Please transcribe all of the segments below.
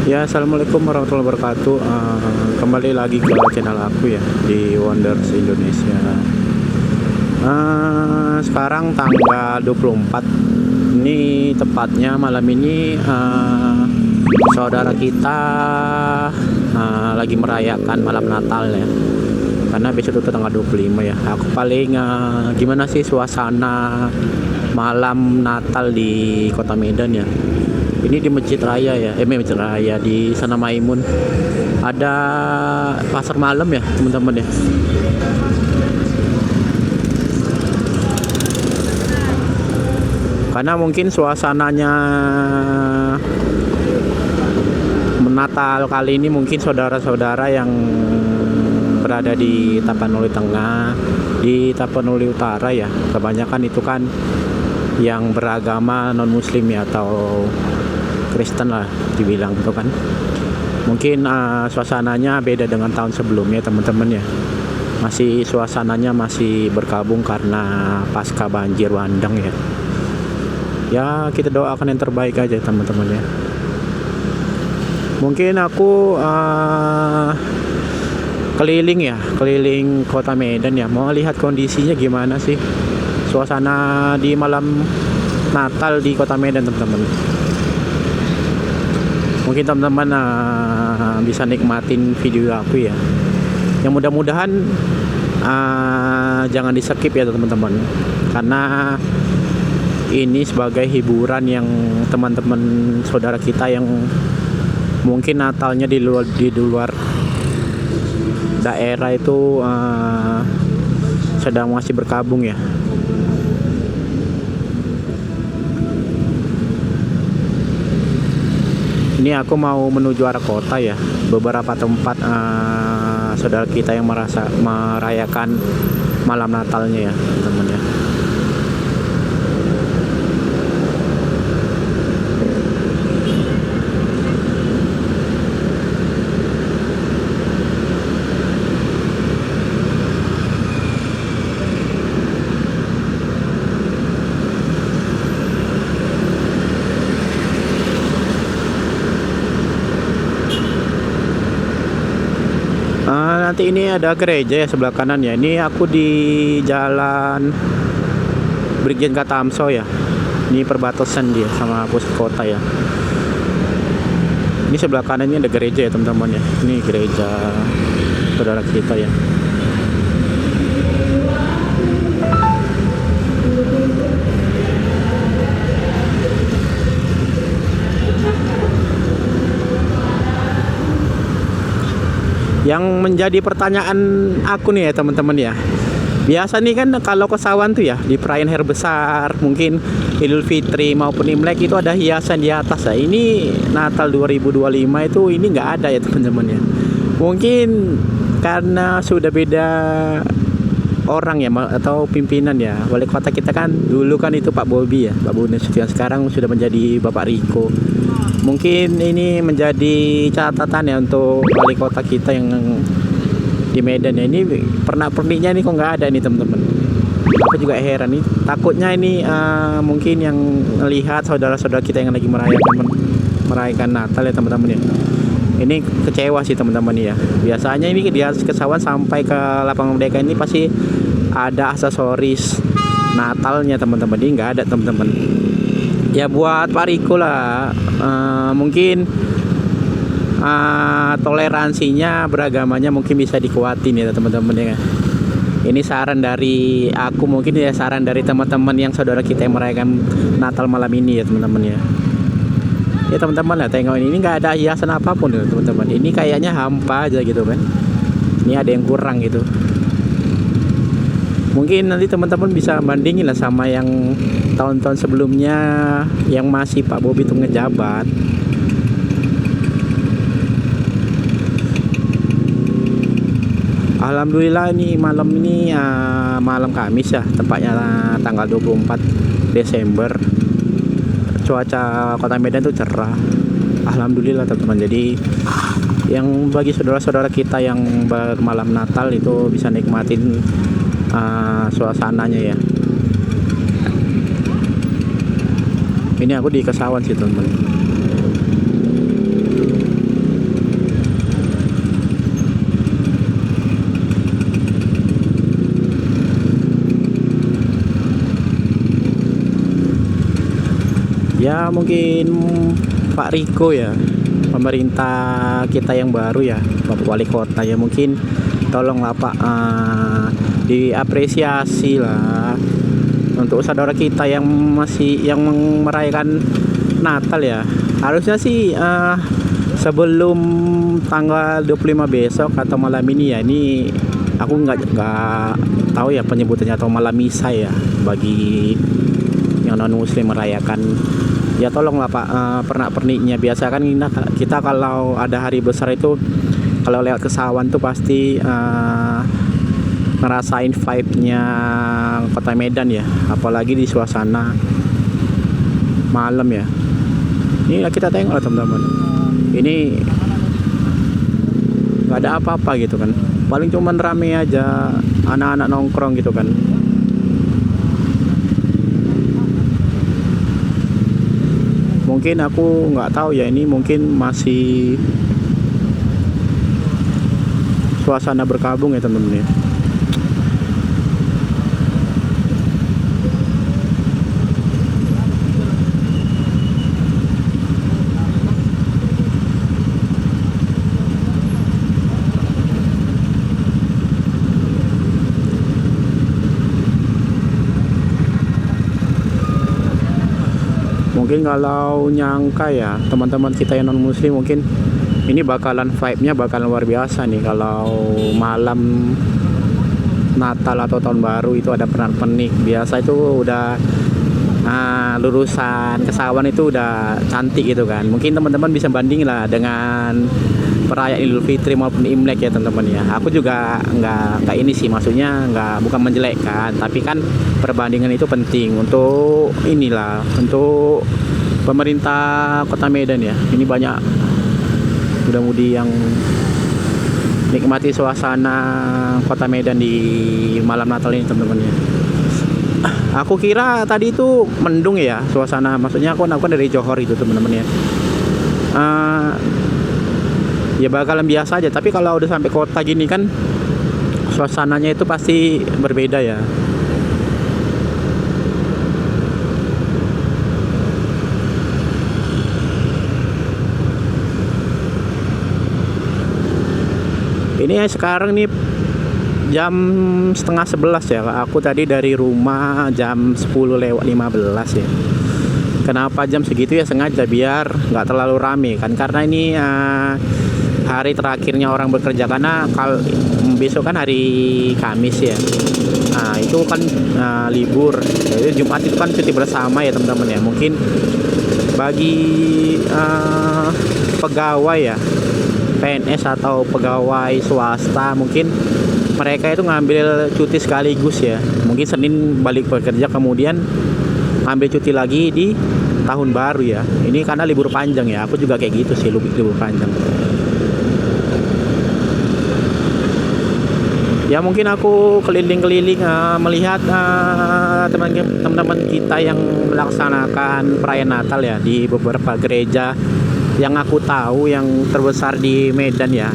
Ya, assalamualaikum warahmatullahi wabarakatuh. Kembali lagi ke channel aku ya di Wonders Indonesia. Sekarang tanggal 24. Ini tepatnya malam ini saudara kita lagi merayakan malam Natal ya. Karena besok itu tanggal 25 ya. Aku paling gimana sih suasana malam Natal di Kota Medan ya. Ini di Masjid Raya ya, Masjid Raya di sana Maimun. Ada pasar malam ya teman-teman ya. Karena mungkin suasananya Natal kali ini mungkin saudara-saudara yang berada di Tapanuli Tengah, di Tapanuli Utara ya, kebanyakan itu kan yang beragama non muslim ya, atau Kristen lah dibilang itu kan. Mungkin suasananya beda dengan tahun sebelumnya teman-teman ya. Masih suasananya masih berkabung karena pasca banjir bandang ya. Ya kita doakan yang terbaik aja teman-teman ya. Mungkin aku keliling Kota Medan ya, mau lihat kondisinya gimana sih suasana di malam Natal di Kota Medan teman-teman. Mungkin teman-teman bisa nikmatin video aku ya. Yang mudah-mudahan jangan di skip ya teman-teman, karena ini sebagai hiburan yang teman-teman saudara kita yang mungkin Natalnya di luar daerah itu sedang masih berkabung ya. Ini aku mau menuju arah kota ya. Beberapa tempat saudara kita yang merayakan malam Natalnya ya teman-teman ya. Nanti ini ada gereja ya sebelah kanan ya. Ini aku di jalan Brigjen Katamso ya. Ini perbatasan dia sama pusat kota ya. Ini sebelah kanan ini ada gereja ya teman-teman ya. Ini gereja saudara kita ya. Yang menjadi pertanyaan aku nih ya teman-teman ya. Biasa nih kan kalau ke Sawan tuh ya, di perayaan hari besar, mungkin Idul Fitri maupun Imlek itu ada hiasan di atas ya. Ini Natal 2025 itu ini nggak ada ya teman-teman ya. Mungkin karena sudah beda orang ya, atau pimpinan ya. Wali kota kita kan dulu kan itu Pak Bobi ya, Pak Bobi Nasution, sekarang sudah menjadi Bapak Riko. Mungkin ini menjadi catatan ya untuk wali kota kita yang di Medan ya. Ini pernak-perniknya ini kok nggak ada nih teman-teman. Aku juga heran nih. Takutnya ini mungkin yang melihat saudara-saudara kita yang lagi merayakan Natal ya teman-teman ya. Ini kecewa sih teman-teman ya. Biasanya ini di atas Kesawan sampai ke Lapangan Merdeka ini pasti ada aksesoris Natalnya teman-teman. Ini nggak ada teman-teman. Ya buat Pak Riko lah, mungkin toleransinya beragamanya mungkin bisa dikuatin ya teman-teman ya. Ini saran dari aku, mungkin ya saran dari teman-teman yang saudara kita yang merayakan Natal malam ini ya teman-teman ya. Ya teman-teman lah, tengok ini nggak ada hiasan apapun ya teman-teman. Ini kayaknya hampa aja gitu kan. Ini ada yang kurang gitu. Mungkin nanti teman-teman bisa bandingin lah sama yang tahun-tahun sebelumnya yang masih Pak Bobi itu ngejabat. Alhamdulillah ini malam ini malam Kamis ya, tepatnya tanggal 24 Desember. Cuaca Kota Medan itu cerah. Alhamdulillah teman-teman. Jadi yang bagi saudara-saudara kita yang bermalam Natal itu bisa nikmatin suasananya ya. Ini aku di Kesawan sih teman-teman. Ya mungkin Pak Riko ya, pemerintah kita yang baru ya, Bapak Wali Kota ya, mungkin tolonglah Pak, diapresiasi lah untuk saudara kita yang masih yang merayakan Natal ya. Harusnya sih sebelum tanggal 25 besok atau malam ini ya, ini aku nggak tahu ya penyebutannya, atau malam misa ya bagi yang non muslim merayakan. Ya tolonglah Pak, pernak-perniknya. Biasa kan kita kalau ada hari besar itu kalau lewat Kesawan tuh pasti ngerasain vibe-nya kota Medan ya, apalagi di suasana malam ya. Ini kita tengok lah teman-teman, ini nggak ada apa-apa gitu kan, paling cuman rame aja anak-anak nongkrong gitu kan. Mungkin aku nggak tahu ya, ini mungkin masih suasana berkabung ya teman-teman ya. Mungkin kalau nyangka ya teman-teman kita yang non muslim, mungkin ini bakalan vibe-nya bakalan luar biasa nih kalau malam Natal atau tahun baru itu ada pernak-pernik. Biasa itu udah lulusan Kesawan itu udah cantik gitu kan. Mungkin teman-teman bisa banding lah dengan perayaan Idul Fitri maupun Imlek ya teman-teman ya. Aku juga nggak ini sih, maksudnya bukan menjelekkan, tapi kan perbandingan itu penting untuk inilah, untuk pemerintah Kota Medan ya. Ini banyak muda-mudi yang nikmati suasana Kota Medan di malam Natal ini teman-teman ya. Aku kira tadi itu mendung ya suasana, maksudnya aku dari Johor itu teman-teman ya. Ya bakalan biasa aja, tapi kalau udah sampai kota gini kan suasananya itu pasti berbeda ya. Ini sekarang nih jam setengah 11 ya. Aku tadi dari rumah jam 10:15 ya. Kenapa jam segitu ya? Sengaja biar nggak terlalu rame kan, karena ini hari terakhirnya orang bekerja, karena besok kan hari Kamis ya. Nah itu kan libur. Jadi Jumat itu kan cuti bersama ya teman-teman ya. Mungkin bagi pegawai ya, PNS atau pegawai swasta, mungkin mereka itu ngambil cuti sekaligus ya. Mungkin Senin balik bekerja, kemudian ambil cuti lagi di tahun baru ya. Ini karena libur panjang ya. Aku juga kayak gitu sih, libur panjang. Ya mungkin aku keliling-keliling melihat teman-teman kita yang melaksanakan perayaan Natal ya di beberapa gereja yang aku tahu yang terbesar di Medan ya.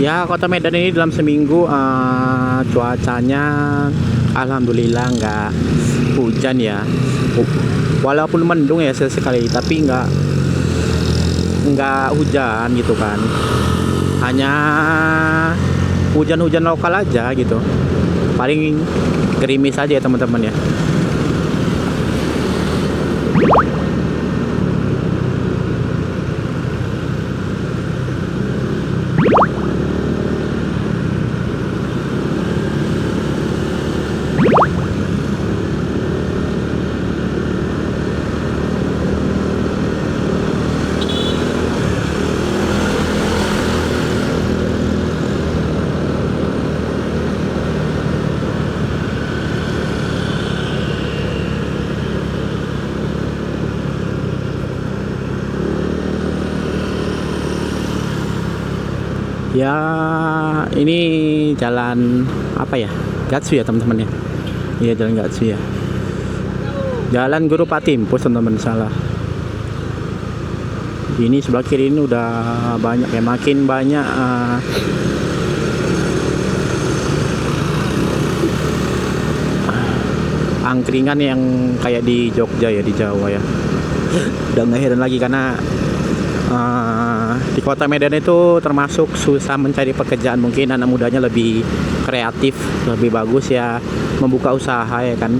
Ya kota Medan ini dalam seminggu cuacanya alhamdulillah nggak hujan ya. Walaupun mendung ya sesekali, tapi nggak hujan gitu kan. Hanya hujan-hujan lokal aja gitu. Paling gerimis aja ya teman-teman ya. Ya, ini jalan apa ya? Gatsu ya teman-teman ya. Iya, jalan Gatsu ya. Jalan Guru Patimpus teman-teman, salah. Ini sebelah kiri ini udah banyak ya, makin banyak angkringan yang kayak di Jogja ya, di Jawa ya. Udah nggak heran lagi karena di kota Medan itu termasuk susah mencari pekerjaan. Mungkin anak mudanya lebih kreatif, lebih bagus ya membuka usaha ya kan,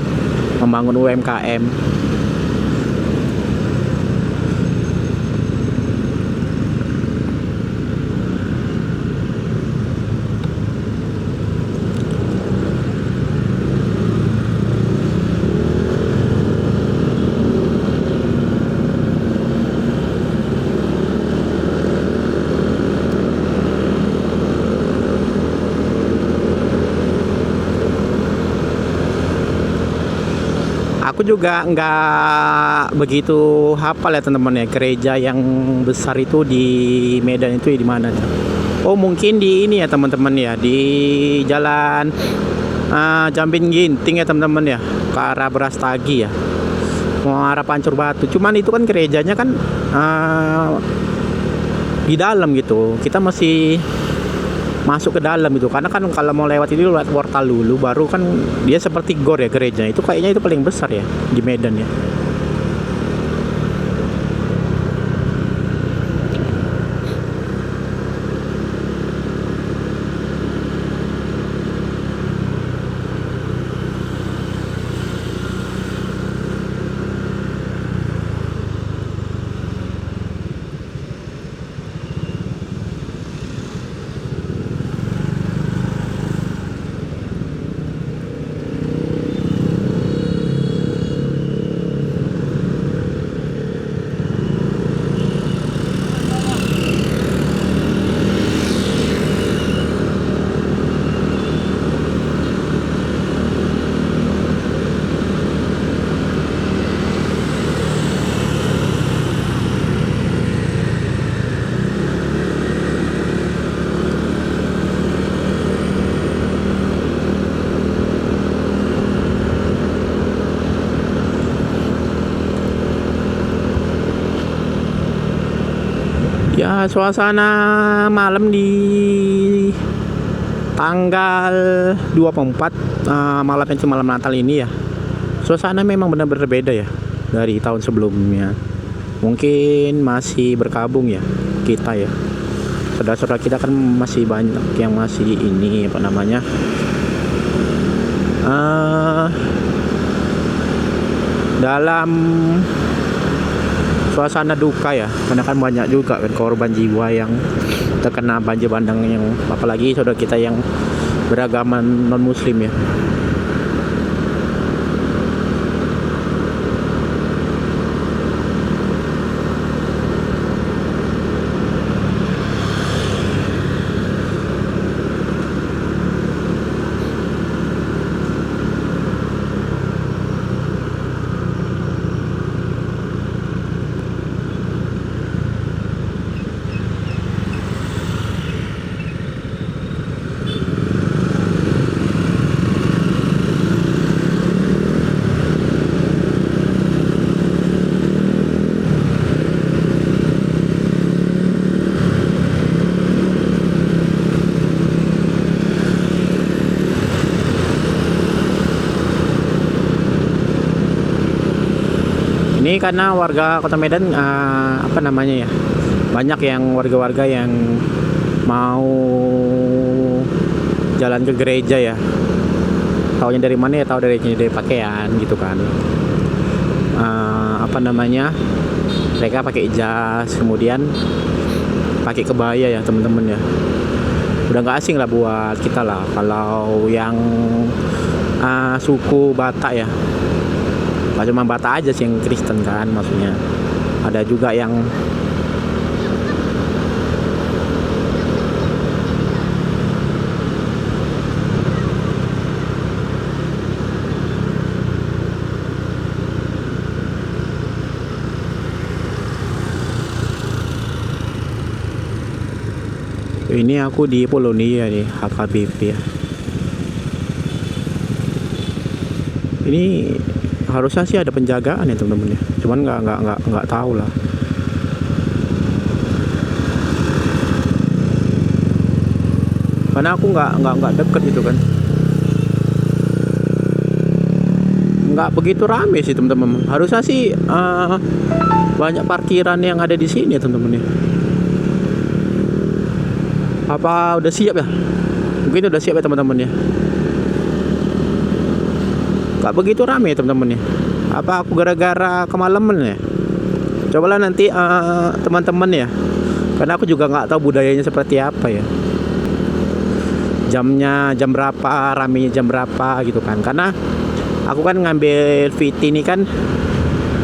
membangun UMKM. Aku juga nggak begitu hafal ya teman-teman ya, gereja yang besar itu di Medan itu di mana? Oh mungkin di ini ya teman-teman ya, di jalan Jambin Ginting ya teman-teman ya, ke arah Brastagi ya, mau arah Pancur Batu. Cuman itu kan gerejanya kan di dalam gitu, kita masih masuk ke dalam itu, karena kan kalau mau lewat ini lewat portal dulu, baru kan dia seperti gor ya gereja itu, kayaknya itu paling besar ya di Medan ya. Ya, suasana malam di tanggal 24 malam itu malam Natal ini ya. Suasana memang benar-benar berbeda ya dari tahun sebelumnya. Mungkin masih berkabung ya kita ya. Saudara-saudara kita kan masih banyak yang masih ini apa namanya? Dalam suasana duka ya, karena kan banyak juga kan korban jiwa yang terkena banjir bandang, yang apalagi saudara kita yang beragama non muslim ya. Ini karena warga Kota Medan apa namanya ya, banyak yang warga-warga yang mau jalan ke gereja ya. Taunya dari mana ya? Tahu dari pakaian gitu kan. Apa namanya? Mereka pakai jas, kemudian pakai kebaya ya teman-teman ya. Udah nggak asing lah buat kita lah. Kalau yang suku Batak ya, gak cuma Batak aja sih yang Kristen kan, maksudnya ada juga yang Ini aku di Polonia nih, HKBP ya. Ini harusnya sih ada penjagaan ya teman-teman ya. Cuman nggak tahu lah. Karena aku nggak deket gitu kan. Nggak begitu rame sih teman-teman. Harusnya sih banyak parkiran yang ada di sini ya teman-teman ya. Apa udah siap ya? Mungkin udah siap ya teman-teman ya. Gak begitu rame teman-teman ya. Apa aku gara-gara kemalaman ya? Cobalah nanti teman-teman ya. Karena aku juga nggak tahu budayanya seperti apa ya. Jamnya jam berapa, ramenya jam berapa gitu kan. Karena aku kan ngambil VT ini kan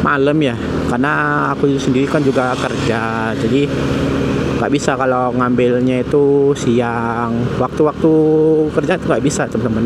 malam ya. Karena aku sendiri kan juga kerja. Jadi nggak bisa kalau ngambilnya itu siang, waktu-waktu kerja itu nggak bisa teman-teman.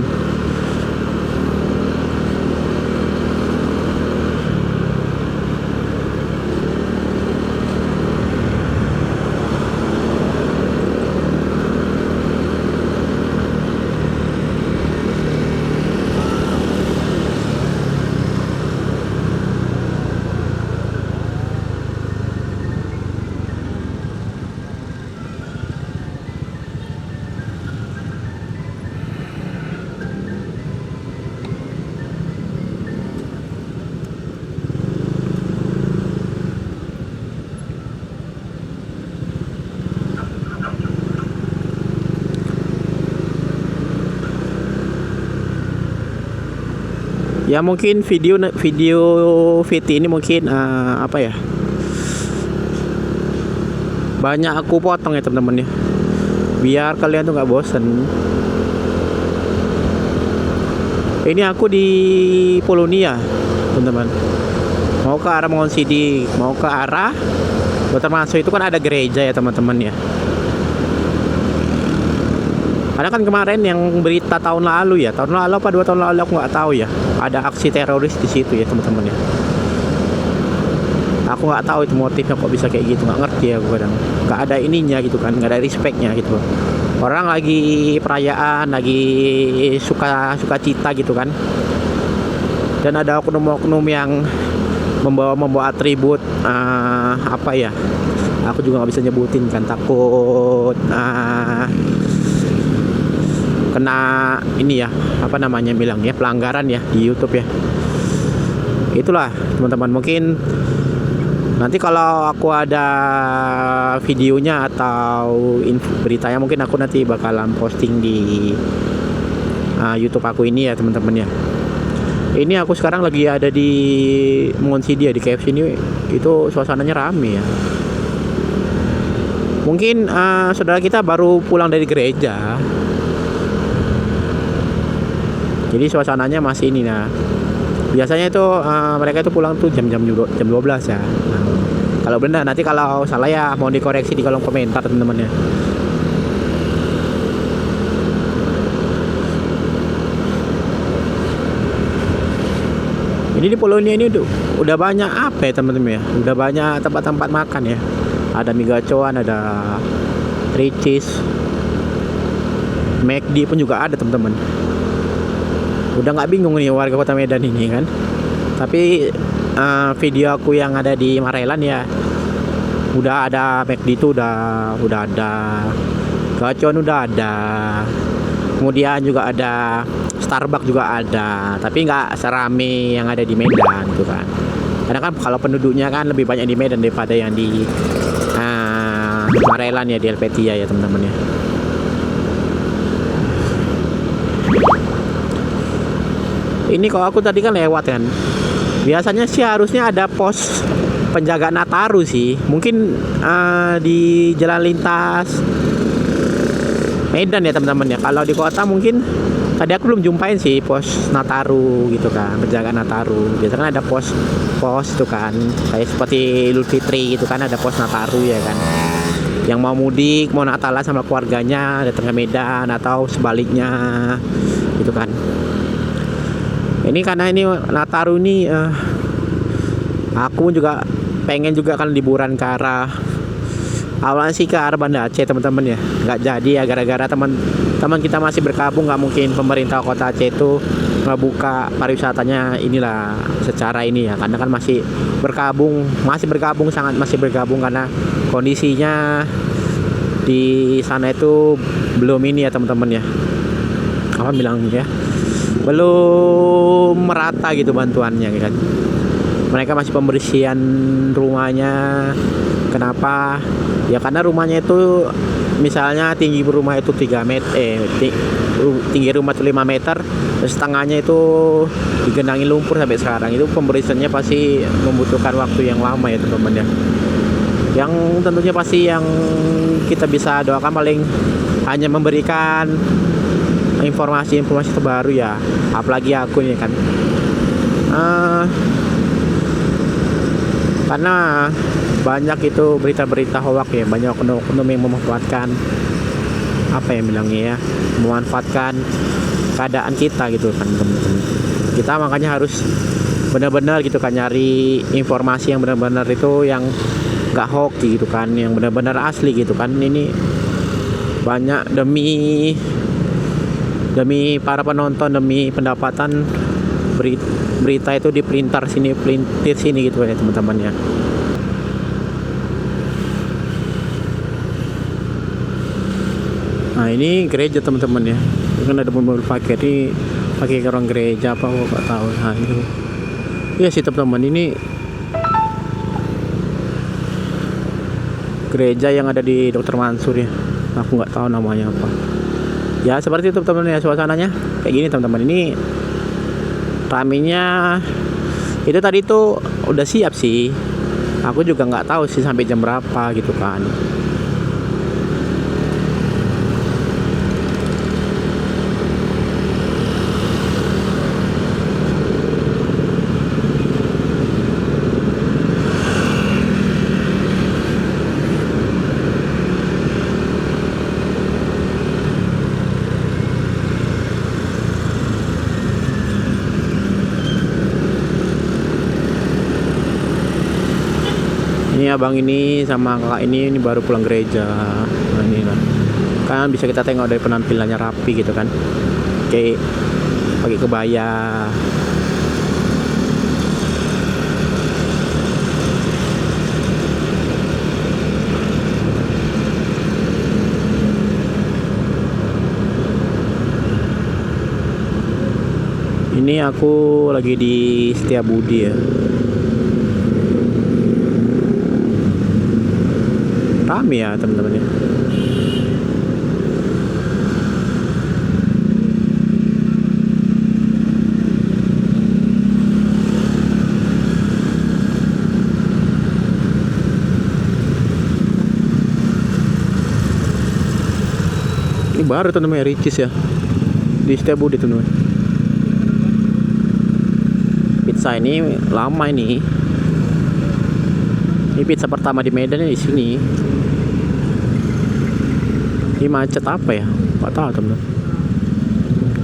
Ya mungkin video VT ini mungkin apa ya, banyak aku potong ya teman-teman ya, biar kalian tuh nggak bosen. Ini aku di Polonia teman-teman, mau ke arah Mongonsidi, mau ke arah termasuk itu kan ada gereja ya teman-teman ya. Karena kan kemarin yang berita tahun lalu ya, tahun lalu apa 2 tahun lalu aku nggak tahu ya, ada aksi teroris di situ ya teman-teman ya. Aku nggak tahu itu motifnya kok bisa kayak gitu, nggak ngerti ya gue kadang. Nggak ada ininya gitu kan, nggak ada respectnya gitu. Orang lagi perayaan, lagi suka cita gitu kan. Dan ada oknum-oknum yang membawa atribut apa ya? Aku juga nggak bisa nyebutin kan, takut kena ini ya, apa namanya bilangnya, pelanggaran ya di YouTube ya. Itulah teman-teman, mungkin nanti kalau aku ada videonya atau beritanya mungkin aku nanti bakalan posting di YouTube aku ini ya teman-teman ya. Ini aku sekarang lagi ada di Mongonsidi ya, di KFC ini, itu suasananya rame ya. Mungkin saudara kita baru pulang dari gereja. Jadi suasananya masih ini nah. Biasanya itu mereka itu pulang tuh jam 12 ya. Nah, kalau benar nanti kalau salah ya mau dikoreksi di kolom komentar teman-teman ya. Ini di Polonia ini udah banyak apa ya teman-teman ya? Udah banyak tempat-tempat makan ya. Ada mie gacoan, ada Ricis, McD pun juga ada teman-teman. Udah nggak bingung nih warga kota Medan ini kan. Tapi video aku yang ada di Marelan ya, udah ada McD itu udah ada, Gacon udah ada, kemudian juga ada Starbucks juga ada, tapi nggak serame yang ada di Medan gitu kan. Karena kan kalau penduduknya kan lebih banyak di Medan daripada yang di Marelan ya, di Helvetia ya teman-teman ya. Ini kalau aku tadi kan lewat kan, biasanya sih harusnya ada pos penjaga Nataru sih, mungkin di jalan lintas Medan ya teman-teman ya. Kalau di kota mungkin tadi aku belum jumpain sih pos Nataru gitu kan, penjaga Nataru. Biasanya ada pos itu kan, kayak seperti Idul Fitri gitu kan, ada pos Nataru ya kan. Yang mau mudik, mau Natalan sama keluarganya datang ke Medan atau sebaliknya gitu kan. Ini karena ini Nataru ini aku juga pengen juga kan liburan ke arah Awalnya sih ke arah Banda Aceh teman-teman ya, nggak jadi ya gara-gara teman-teman kita masih berkabung, nggak mungkin pemerintah kota Aceh itu ngebuka pariwisatanya inilah secara ini ya, karena kan masih bergabung sangat masih bergabung karena kondisinya di sana itu belum ini ya teman-teman ya, apa bilang ya, belum merata gitu bantuannya kan. Mereka masih pembersihan rumahnya. Kenapa? Ya karena rumahnya itu misalnya tinggi rumah itu 3 meter, tinggi rumah itu 5 meter, setengahnya itu digenangi lumpur sampai sekarang. Itu pembersihannya pasti membutuhkan waktu yang lama ya teman-teman ya. Yang tentunya pasti yang kita bisa doakan paling hanya memberikan informasi-informasi terbaru ya. Apalagi aku ini kan. Karena banyak itu berita-berita hoak ya, banyak oknum yang memanfaatkan apa ya bilangnya ya, memanfaatkan keadaan kita gitu kan teman-teman. Kita makanya harus benar-benar gitu kan nyari informasi yang benar-benar itu yang nggak hoax gitu kan, yang benar-benar asli gitu kan. Ini banyak demi para penonton, demi pendapatan berita itu dipelintir sini gitu ya teman-teman ya. Nah ini gereja teman-teman ya, kan ada mobil pakai ini pakai orang gereja apa nggak tahu. Nah itu ya sih teman-teman, ini gereja yang ada di Dr. Mansur ya, aku nggak tahu namanya apa ya. Seperti itu teman-teman ya, suasananya kayak gini teman-teman. Ini ramenya itu tadi tuh udah siap sih, aku juga nggak tahu sih sampai jam berapa gitu kan. Ini abang ini sama kakak ini baru pulang gereja. Nah ini lah, kan bisa kita tengok dari penampilannya rapi gitu kan, kayak pakai kebaya. Ini aku lagi di Setiabudi ya. Rame ya teman-teman ya. Ini baru teman-teman ya, Ricis ya, di Setiabudi teman-teman. Pizza ini lama ini. Ini pizza pertama di Medan di sini. Ini macet apa ya? Nggak tahu teman-teman.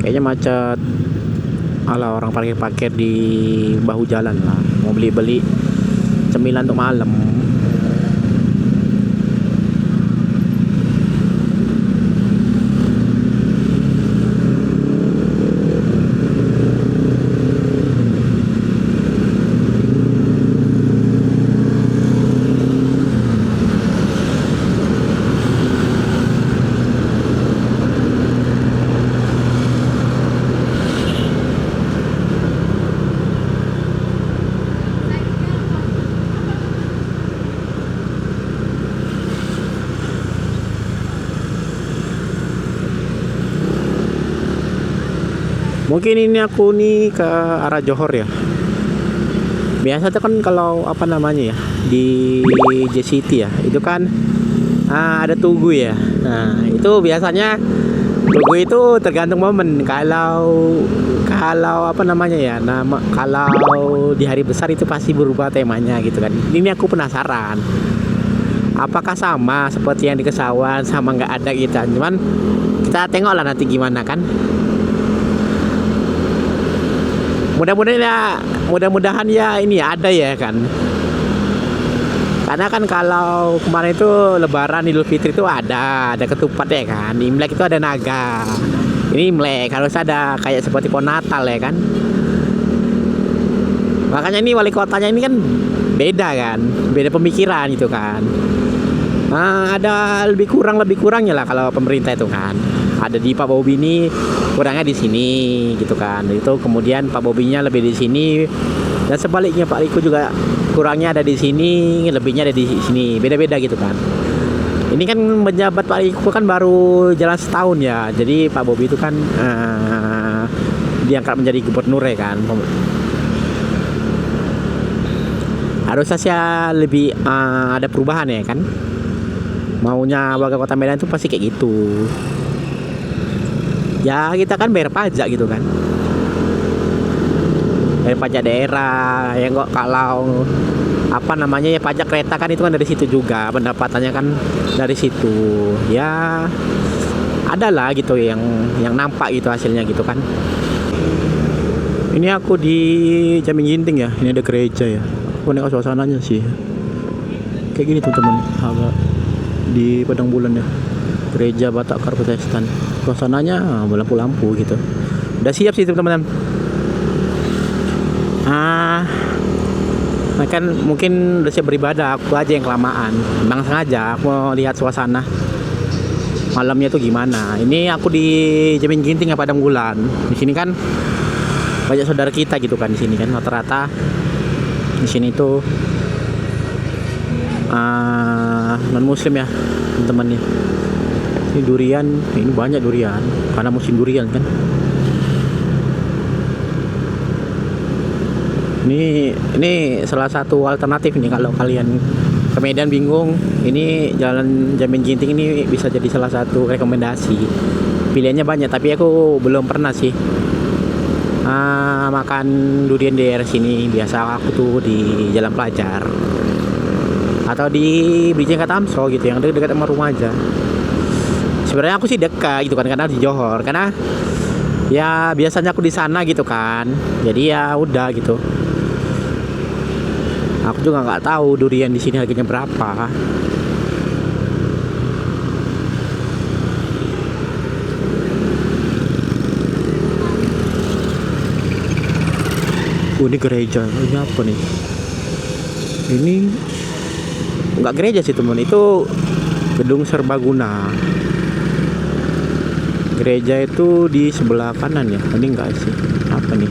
Kayaknya macet ala orang parkir di bahu jalan lah. Mau beli cemilan untuk malam. Mungkin ini aku nih ke arah Johor ya. Biasa tuh kan kalau apa namanya ya, di JCT ya, itu kan ada tugu ya. Nah itu biasanya tugu itu tergantung momen. Kalau apa namanya ya, kalau di hari besar itu pasti berubah temanya gitu kan. Ini aku penasaran, apakah sama seperti yang di Kesawan, sama nggak ada gitu. Cuman kita tengok lah nanti gimana kan. Mudah-mudahan ya ini ya ada ya kan. Karena kan kalau kemarin itu Lebaran Idul Fitri itu ada ketupat ya kan. Imlek itu ada naga. Ini Imlek harus ada kayak seperti pohon Natal ya kan. Makanya ini wali kotanya ini kan beda kan, beda pemikiran gitu kan. Nah, ada lebih kurangnya lah kalau pemerintah itu kan. Ada di Pak Bobi ini kurangnya di sini gitu kan. Itu kemudian Pak Bobinya lebih di sini dan sebaliknya Pak Riko juga kurangnya ada di sini, lebihnya ada di sini. Beda-beda gitu kan. Ini kan menjabat Pak Riko kan baru jalan setahun ya. Jadi Pak Bobi itu kan diangkat menjadi gubernur ya kan. Harusnya sih lebih ada perubahan ya kan. Maunya warga kota Medan itu pasti kayak gitu. Ya kita kan bayar pajak gitu kan, bayar pajak daerah ya. Kok kalau apa namanya ya, pajak kereta kan itu kan dari situ juga, pendapatannya kan dari situ ya. Ada lah gitu yang nampak gitu hasilnya gitu kan. Ini aku di Jaming Ginting ya, ini ada gereja ya. Aku nengok suasananya sih kayak gini teman-teman, agak di Padang Bulan ya, gereja Batak Protestan. Suasananya lampu-lampu gitu. Udah siap sih teman-teman. Kan mungkin udah siap beribadah, aku aja yang kelamaan. Memang sengaja aku mau lihat suasana malamnya tuh gimana. Ini aku di Jaming Ginting ya, Padang Bulan. Di sini kan banyak saudara kita gitu kan di sini kan, rata-rata di sini tuh non muslim ya teman-teman ya. Ini durian, ini banyak durian karena musim durian kan. Ini salah satu alternatif nih kalau kalian ke Medan bingung, ini jalan Jaming Ginting ini bisa jadi salah satu rekomendasi. Pilihannya banyak tapi aku belum pernah sih makan durian di daerah sini. Biasa aku tuh di Jalan Pelajar atau di Brigjen Katamso gitu yang dekat sama rumah aja. Sebenarnya aku sih dekat gitu kan karena di Johor, karena ya biasanya aku di sana gitu kan. Jadi ya udah gitu. Aku juga nggak tahu durian di sini harganya berapa. Ini gereja, ini apa nih? Ini nggak gereja sih teman, itu gedung serbaguna. Gereja itu di sebelah kanan ya. Ini enggak sih, apa nih?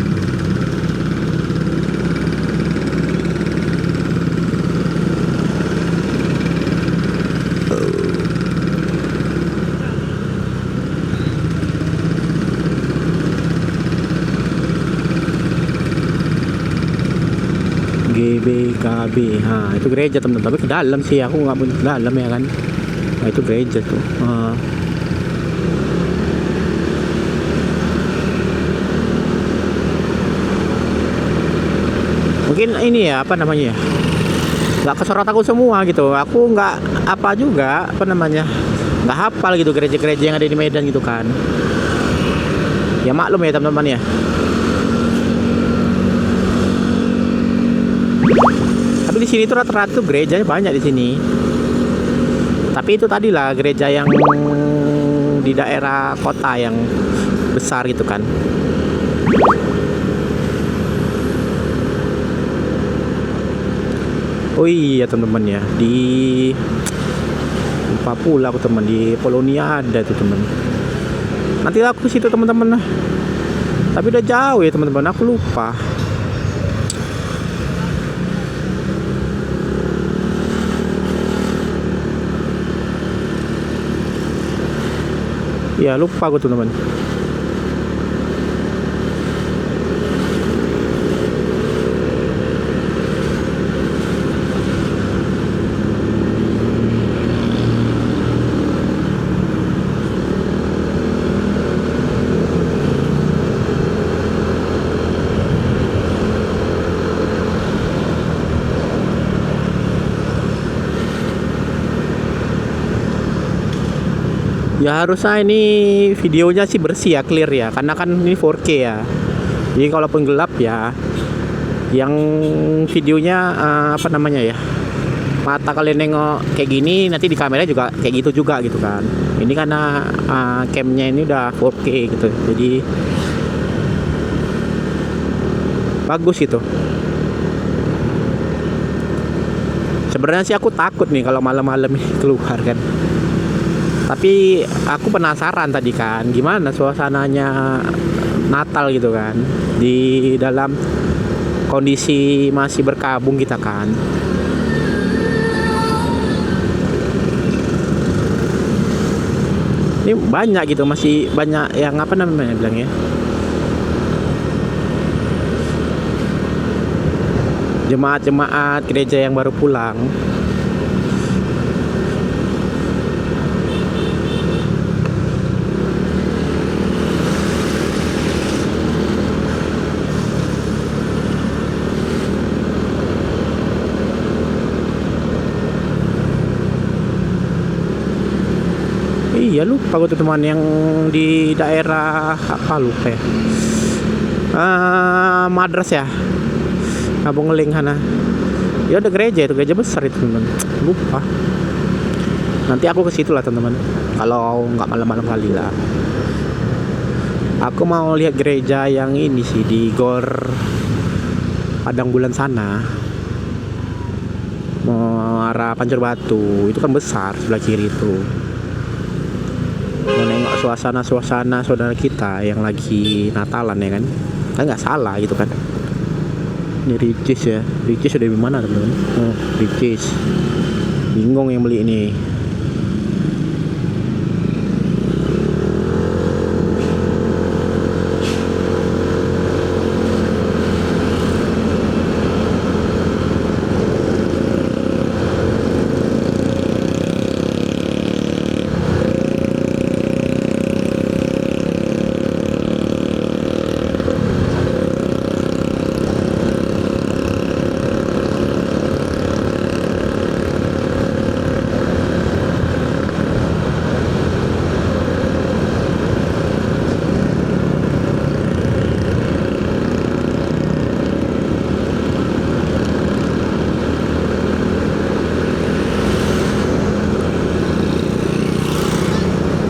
GBKB, itu gereja teman-teman. Tapi ke dalam sih, aku nggak pun ke dalam ya kan. Nah, itu gereja tuh. Mungkin ini ya, apa namanya ya, nggak kesorot aku semua gitu. Aku nggak apa juga, apa namanya, nggak hafal gitu gereja-gereja yang ada di Medan gitu kan. Ya maklum ya teman-teman ya. Tapi di sini tuh rata-rata tuh gerejanya banyak di sini. Tapi itu tadi lah gereja yang di daerah kota yang besar gitu kan. Oh iya teman-teman ya, di Papua aku teman, di Polonia ada tuh teman. Nanti aku situ teman-teman lah. Tapi udah jauh ya teman-teman, aku lupa. Ya lupa aku teman-teman. Ya harusnya ini videonya sih bersih ya, clear ya, karena kan ini 4K ya. Jadi kalaupun gelap ya, yang videonya apa namanya ya, mata kalian nengok kayak gini, nanti di kamera juga kayak gitu juga gitu kan. Ini karena camnya ini udah 4K gitu, jadi bagus gitu. Sebenarnya sih aku takut nih kalau malam-malam ini keluar kan. Tapi aku penasaran tadi kan, gimana suasananya Natal gitu kan, di dalam kondisi masih berkabung kita kan. Ini banyak gitu, masih banyak yang apa namanya bilangnya, jemaat-jemaat gereja yang baru pulang. Iya lupa aku tuh teman yang di daerah apa lupa ya. Madras ya. Abang Ngeling sana. Ya ada gereja itu, gereja besar itu teman. Lupa. Nanti aku ke situ lah teman-teman. Kalau nggak malam-malam kali lah. Aku mau lihat gereja yang ini sih di Gor Padang Bulan sana. Mau arah Pancur Batu, itu kan besar sebelah kiri itu. Menengok suasana saudara kita yang lagi Natalan ya kan nggak salah gitu kan. Ini Ricis ya, Ricis udah di mana teman-teman? Ricis bingung yang beli ini.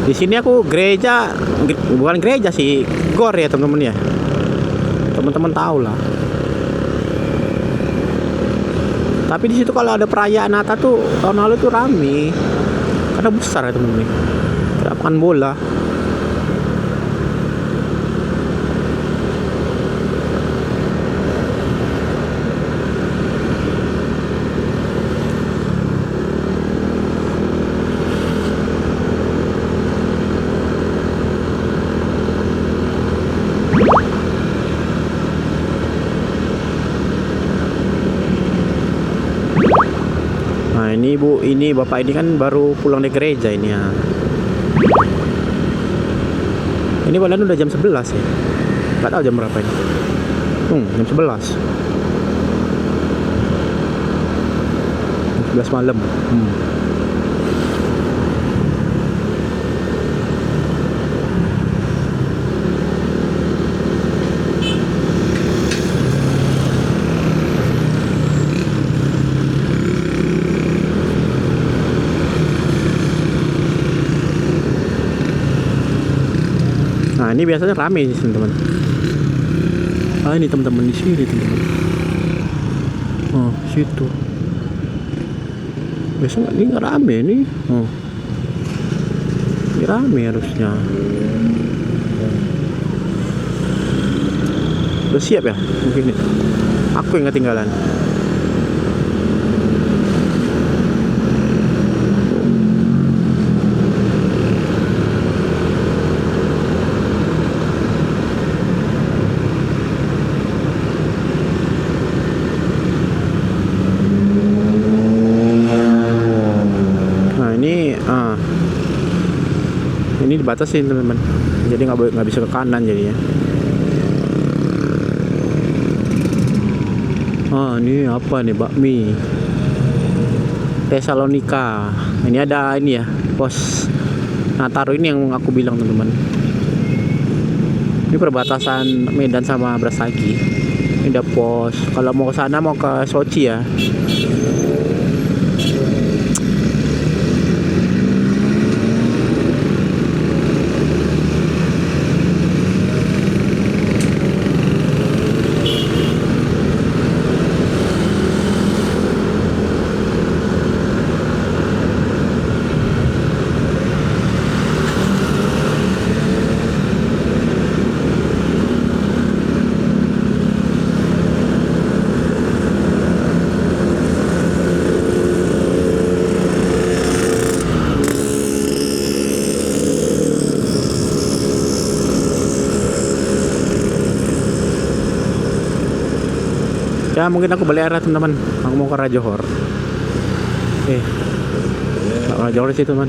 Di sini aku bukan gereja sih, gor ya teman-teman ya. Teman-teman tahu lah. Tapi di situ kalau ada perayaan Natal tuh tahun lalu tuh rame. Karena besar ya teman-teman. Gerakan bola. Ini Bu, ini Bapak ini kan baru pulang dari gereja ini ya. Ini padahal udah jam 11 ya. Gak tahu jam berapa ini. Jam 11. Jam 11 malam. Nah ini biasanya rame sih teman-teman. Ini teman-teman di sini teman-teman. Situ. Biasanya ini nggak rame nih. Ini rame harusnya. Udah siap ya? Mungkin nih. Aku yang ketinggalan. Ini dibatasin teman-teman, jadi nggak bisa ke kanan jadinya. Ini apa nih, bakmi Tesalonika. Ini ada ini ya, pos Nataru ini yang aku bilang teman-teman. Ini perbatasan Medan sama Brastagi. Ini ada pos. Kalau mau ke sana mau ke Sochi ya. Ya mungkin aku balik arah teman-teman. Aku mau ke Raja Johor. Raja Johor sih teman.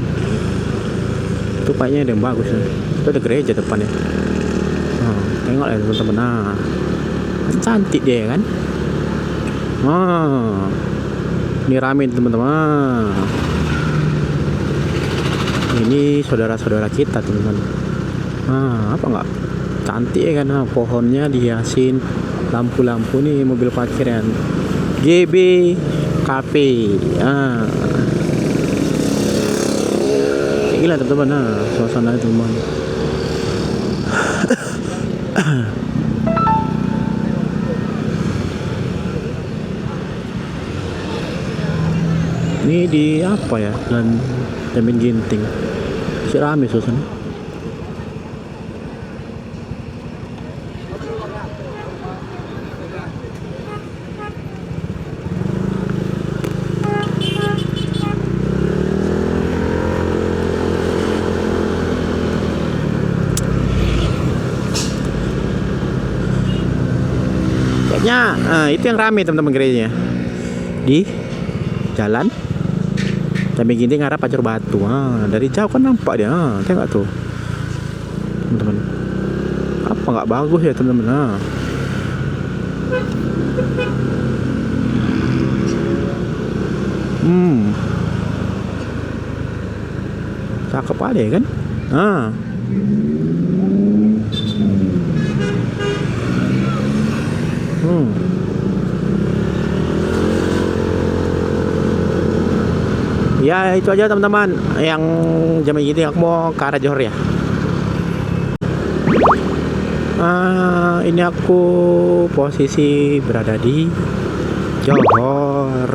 Itu kayaknya ada yang bagus ya. Itu ada gereja depannya. Tengok ya teman-teman. Nah, cantik dia kan. Ini rame teman-teman. Ini saudara-saudara kita teman-teman. Apa enggak cantik ya kan. Pohonnya dihiasin lampu-lampu nih, mobil parkiran GB Cafe. Gila teman-teman. Suasana teman-teman. Ini di apa ya, Jamin Ginting. Si rame suasana. Kayaknya itu yang rame teman-teman gerejanya. Di jalan Jamin Ginting arah Pancur Batu. Dari jauh kan nampak dia. Tengok tuh teman-teman. Apa nggak bagus ya teman-teman. Cakep aja ya kan. Ya itu aja teman-teman yang Jamin Ginting. Aku mau ke arah Johor ya. Ini aku posisi berada di Johor.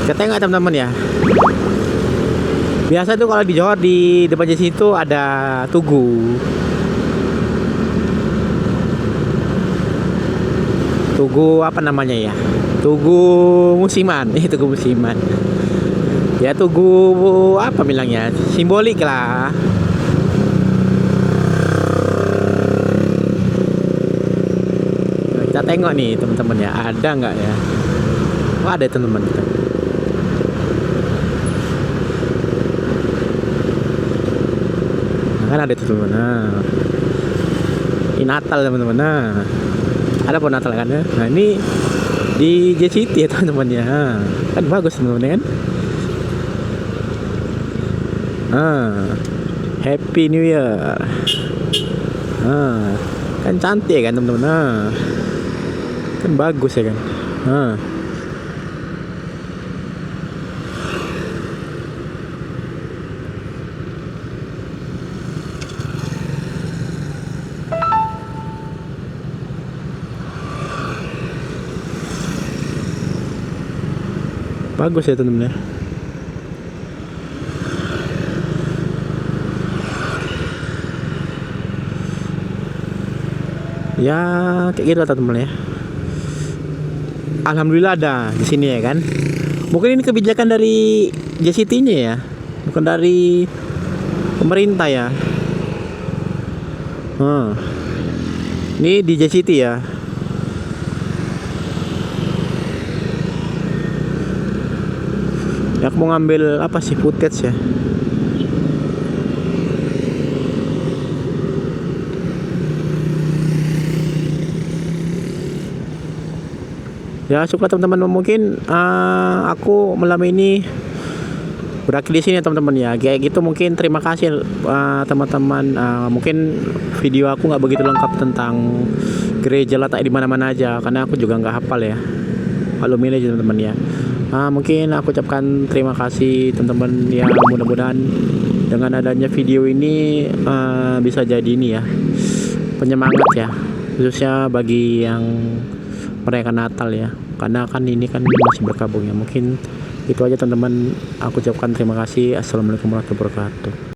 Kita tengok teman-teman ya. Biasa tuh kalau di Johor di depan situ ada tugu. Tugu apa namanya ya? Tugu musiman. Tugu musiman. Ya tugu apa bilangnya? Simbolik lah. Kita tengok nih teman-teman ya, ada nggak ya? Ada teman-teman. Kan ada teman-teman. Ini Natal teman-teman. Ada pohon Natal kan ya. Nah ini di JCT ya teman-teman ya. Kan bagus teman-teman kan. Happy New Year. Kan cantik kan teman-teman. Kan bagus ya kan. Bagus ya teman-teman ya. Ya kayak gitu teman-teman ya. Alhamdulillah ada di sini ya kan. Mungkin ini kebijakan dari JCT-nya ya, bukan dari pemerintah ya. Ini di JCT ya. Ya, aku mau ngambil apa sih footage ya. Ya syukur teman-teman, mungkin aku malam ini berakhir di sini teman-teman ya. Kayak gitu mungkin terima kasih teman-teman. Mungkin video aku nggak begitu lengkap tentang gereja letak di mana-mana aja karena aku juga nggak hafal ya. Maklum aja teman-teman ya. Mungkin aku ucapkan terima kasih teman-teman ya, mudah-mudahan dengan adanya video ini bisa jadi ini ya penyemangat ya, khususnya bagi yang merayakan Natal ya, karena kan ini kan masih berkabung ya. Mungkin itu aja teman-teman, aku ucapkan terima kasih. Assalamualaikum warahmatullahi wabarakatuh.